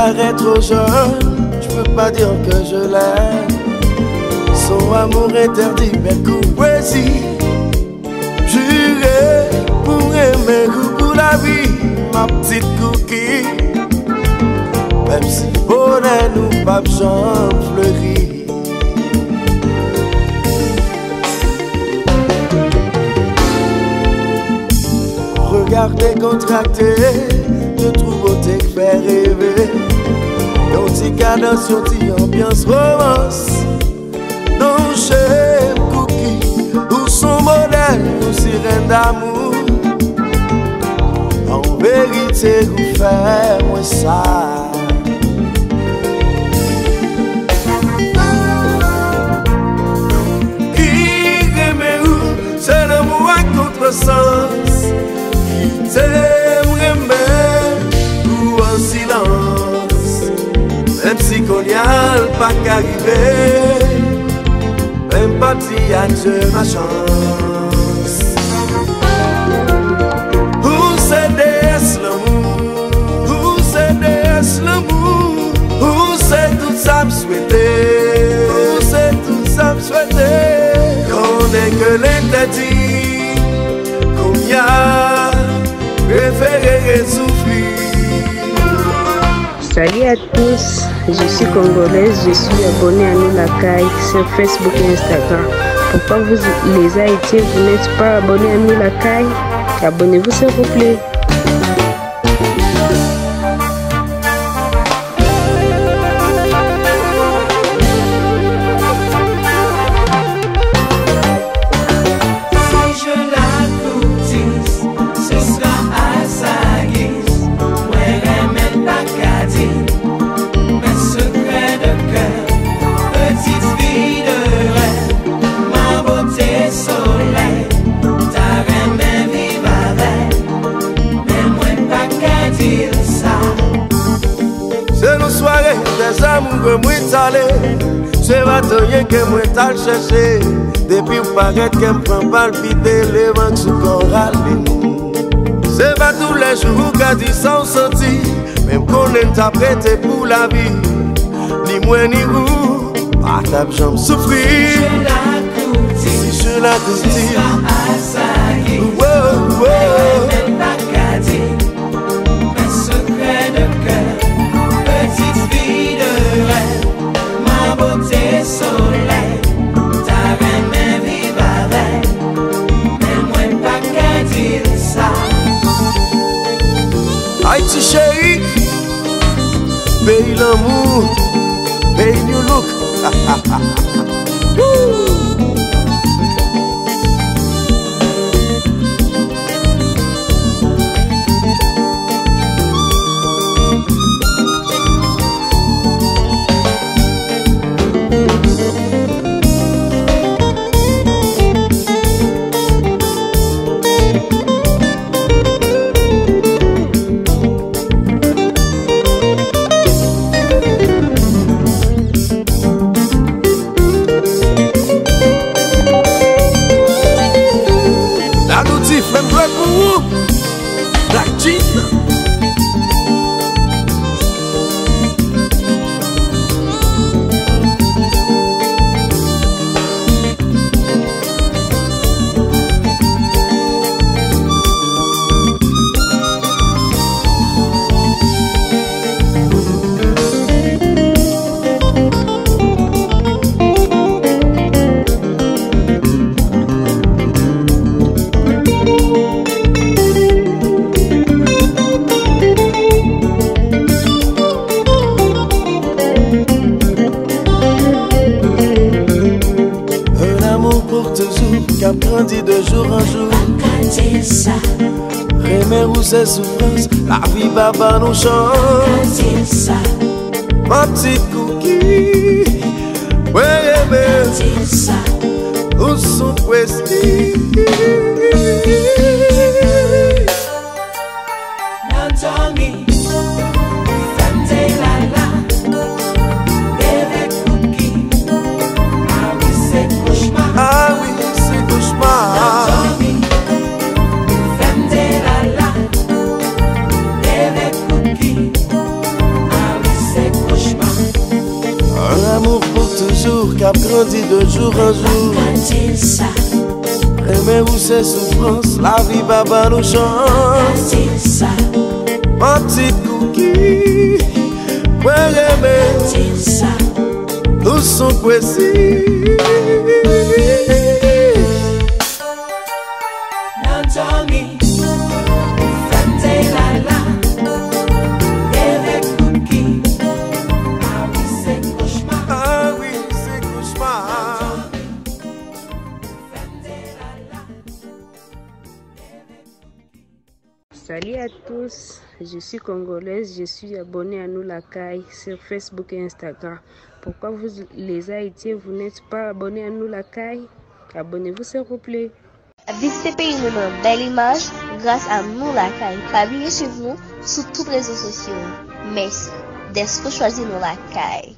paraît trop jeune, je peux pas dire que je l'aime. Son amour interdit mes coups poésies. Juré pour aimer pour la vie, ma petite cookie. Même si bonè nous pas janm fleri. Regard décontracté, je trouve beauté qui fait rêver. Yon ti kdans, yon ti ambyans romance. Non j'aime cookie, ou son modèl, ou sirèn d'amour. Anverite, vous faites moi ça. Qui aime où, c'est l'amour à contresens. Qui t'aime ou en silence. Même si kounya'l pas qu'arriver, même pas petit à Dieu ma chance. Où c'est l'amour, où c'est l'amour, où c'est tout ça me souhaiter, où c'est tout ça me souhaiter. Qu'on est que l'interdit, kounya'l, préféré souffrir. Salut à tous, je suis congolaise, je suis abonnée à nous la caille sur Facebook et Instagram. Pourquoi vous les Haïtiens, vous n'êtes pas abonnés à nous la caille? Abonnez-vous s'il vous plaît. C'est nos soirées, des amours que moi t'allais. C'est bataille que moi t'all chercher. Depuis ou paraît qu'elle me prend pas le palpiter, les vents sous corps râler. C'est pas tous les jours qu'a dit sans sentir. Même qu'on est prêté pour la vie. Ni moi ni vous, pas t'as jamais souffrir. Si je la coutille, petite fille de rêve, ma beauté soleil, ta reine vive avec, mais moi pas qu'à dire ça. Haïti chérie, pays l'amour, pays new look. Même vrai pour vous, la jean. Qui a grandi de jour en jour. Remer'l ses souffrances, la vie papa nous chante. Ma petite cookie, ouais, où sont poésies. C'est ça. Remè ou c'est souffrance, la vie va pas nous chance. C'est ça. Petite cookie, Mwen remè, C'est ça. nous sommes poésies. Non dormi, fête la la, avec cookie. Ah oui, c'est cauchemar. Ah oui, c'est cauchemar. Salut à tous, je suis congolaise, je suis abonnée à nous la caille sur Facebook et Instagram. Pourquoi vous les Haïtiens, vous n'êtes pas abonnés à nous la caille? Abonnez-vous s'il vous plaît. Visitez pays nous dans belle image grâce à nous la caille. Abonnez-vous sur tous les réseaux sociaux. Merci d'être choisi nous la caille.